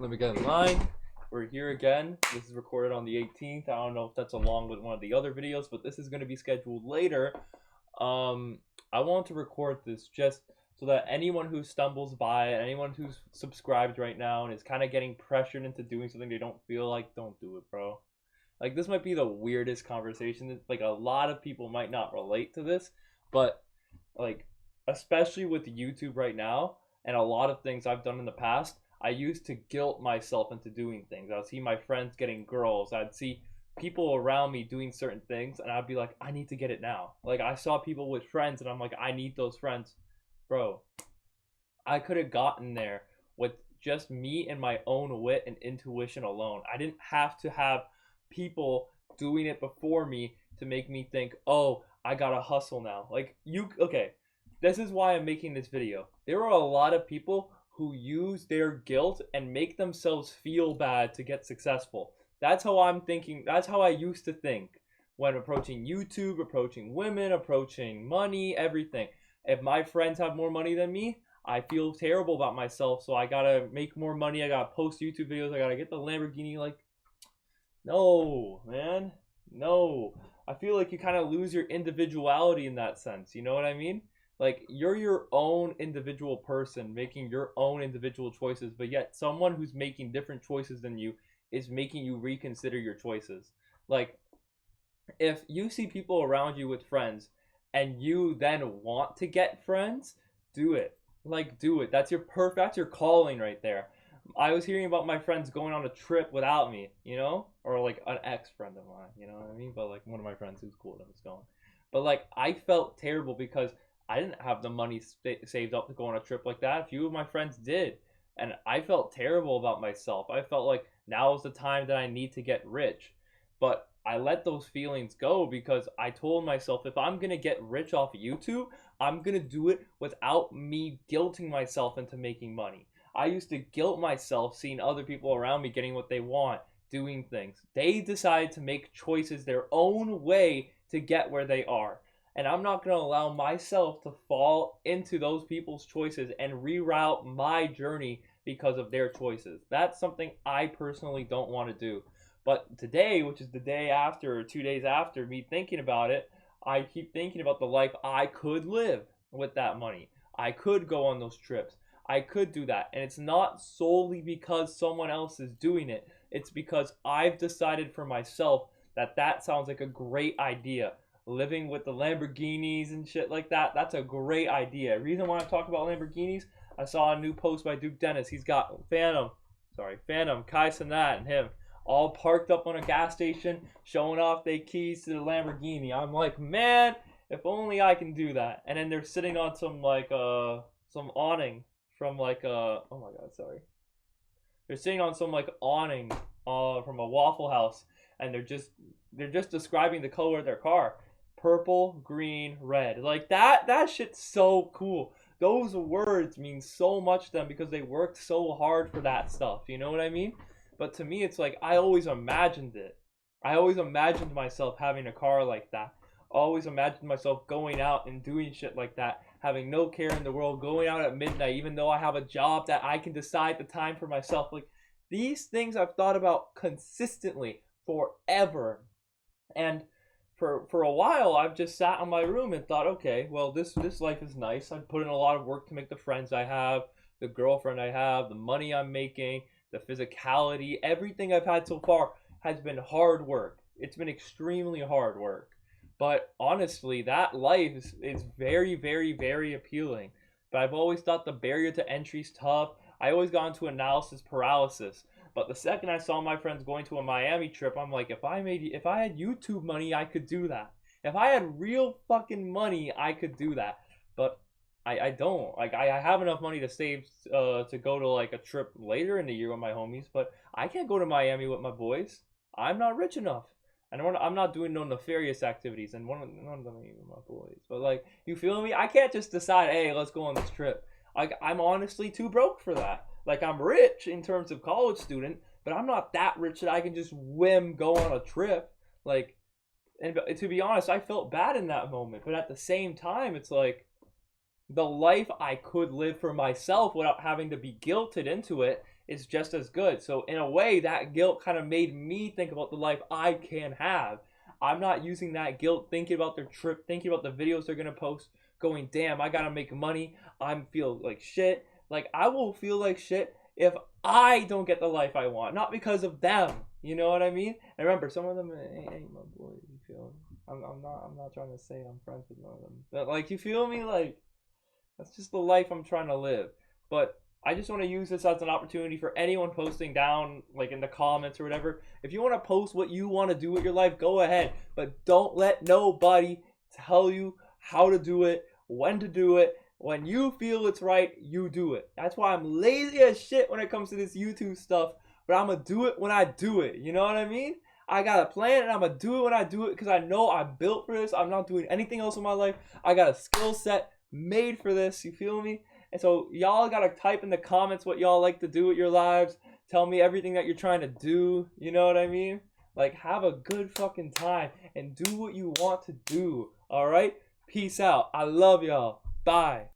Let me get in line. We're here again. This is recorded on the 18th. I don't know if that's along with one of the other videos, but this is going to be scheduled later. I want to record this just so that anyone who stumbles by it, anyone who's subscribed right now and is kind of getting pressured into doing something they don't feel like, don't do it, bro. Like, this might be the weirdest conversation. Like, a lot of people might not relate to this, but, like, especially with YouTube right now and a lot of things I've done in the past, I used to guilt myself into doing things. I would see my friends getting girls. I'd see people around me doing certain things, and I'd be like, I need to get it now. Like, I saw people with friends, and I'm like, I need those friends. Bro, I could have gotten there with just me and my own wit and intuition alone. I didn't have to have people doing it before me to make me think, oh, I gotta hustle now. Like, okay, this is why I'm making this video. There are a lot of people who use their guilt and make themselves feel bad to get successful. That's how I'm thinking. That's how I used to think when approaching YouTube, approaching women, approaching money, everything. If my friends have more money than me, I feel terrible about myself, so I gotta make more money. I gotta post YouTube videos. I gotta get the Lamborghini. Like, no, man. No. I feel like you kind of lose your individuality in that sense. You know what I mean? Like, you're your own individual person making your own individual choices, but yet someone who's making different choices than you is making you reconsider your choices. Like, if you see people around you with friends and you then want to get friends, do it. Like, do it. That's your calling right there. I was hearing about my friends going on a trip without me, you know? Or like an ex-friend of mine, you know what I mean? But like one of my friends who's cool that was going. But like, I felt terrible because I didn't have the money saved up to go on a trip like that. A few of my friends did. And I felt terrible about myself. I felt like now is the time that I need to get rich. But I let those feelings go because I told myself if I'm going to get rich off of YouTube, I'm going to do it without me guilting myself into making money. I used to guilt myself seeing other people around me getting what they want, doing things. They decided to make choices their own way to get where they are. And I'm not going to allow myself to fall into those people's choices and reroute my journey because of their choices. That's something I personally don't want to do. But today, which is the day after or 2 days after me thinking about it, I keep thinking about the life I could live with that money. I could go on those trips. I could do that. And it's not solely because someone else is doing it. It's because I've decided for myself that that sounds like a great idea. Living with the Lamborghinis and shit like that, that's a great idea. Reason why I talk about Lamborghinis, I saw a new post by Duke Dennis. He's got Phantom, Kai Cenat and him all parked up on a gas station showing off their keys to the Lamborghini. I'm like, man, if only I can do that. And then they're sitting on some like some awning from like oh my god, sorry. They're sitting on some like awning from a Waffle House, and they're just describing the color of their car. Purple, green, red. Like that shit's so cool. Those words mean so much to them because they worked so hard for that stuff. You know what I mean? But to me, it's like I always imagined it. I always imagined myself having a car like that. I always imagined myself going out and doing shit like that, having no care in the world, going out at midnight, even though I have a job that I can decide the time for myself. Like, these things I've thought about consistently forever. And for a while, I've just sat in my room and thought, okay, well, this life is nice. I've put in a lot of work to make the friends I have, the girlfriend I have, the money I'm making, the physicality. Everything I've had so far has been hard work. It's been extremely hard work. But honestly, that life is very, very, very appealing. But I've always thought the barrier to entry is tough. I always got into analysis paralysis. But the second I saw my friends going to a Miami trip, I'm like, if I had YouTube money, I could do that. If I had real fucking money, I could do that. But I don't. Like, I have enough money to save to go to like a trip later in the year with my homies, but I can't go to Miami with my boys. I'm not rich enough. I'm not doing no nefarious activities, and none of them are even my boys. But like, you feel me? I can't just decide, hey, let's go on this trip. Like, I'm honestly too broke for that. Like, I'm rich in terms of college student, but I'm not that rich that I can just whim go on a trip. Like, and to be honest, I felt bad in that moment. But at the same time, it's like, the life I could live for myself without having to be guilted into it is just as good. So in a way, that guilt kind of made me think about the life I can have. I'm not using that guilt thinking about their trip, thinking about the videos they're gonna post, going, damn, I gotta make money. I'm feel like shit. Like, I will feel like shit if I don't get the life I want, not because of them. You know what I mean? And remember, some of them ain't my boys. You feel me? I'm not trying to say I'm friends with none of them. But like, you feel me? Like, that's just the life I'm trying to live. But I just want to use this as an opportunity for anyone posting down, like in the comments or whatever. If you want to post what you want to do with your life, go ahead. But don't let nobody tell you how to do it, when to do it. When you feel it's right, you do it. That's why I'm lazy as shit when it comes to this YouTube stuff. But I'm going to do it when I do it. You know what I mean? I got a plan and I'm going to do it when I do it because I know I'm built for this. I'm not doing anything else in my life. I got a skill set made for this. You feel me? And so y'all got to type in the comments what y'all like to do with your lives. Tell me everything that you're trying to do. You know what I mean? Like, have a good fucking time and do what you want to do. All right? Peace out. I love y'all. Bye.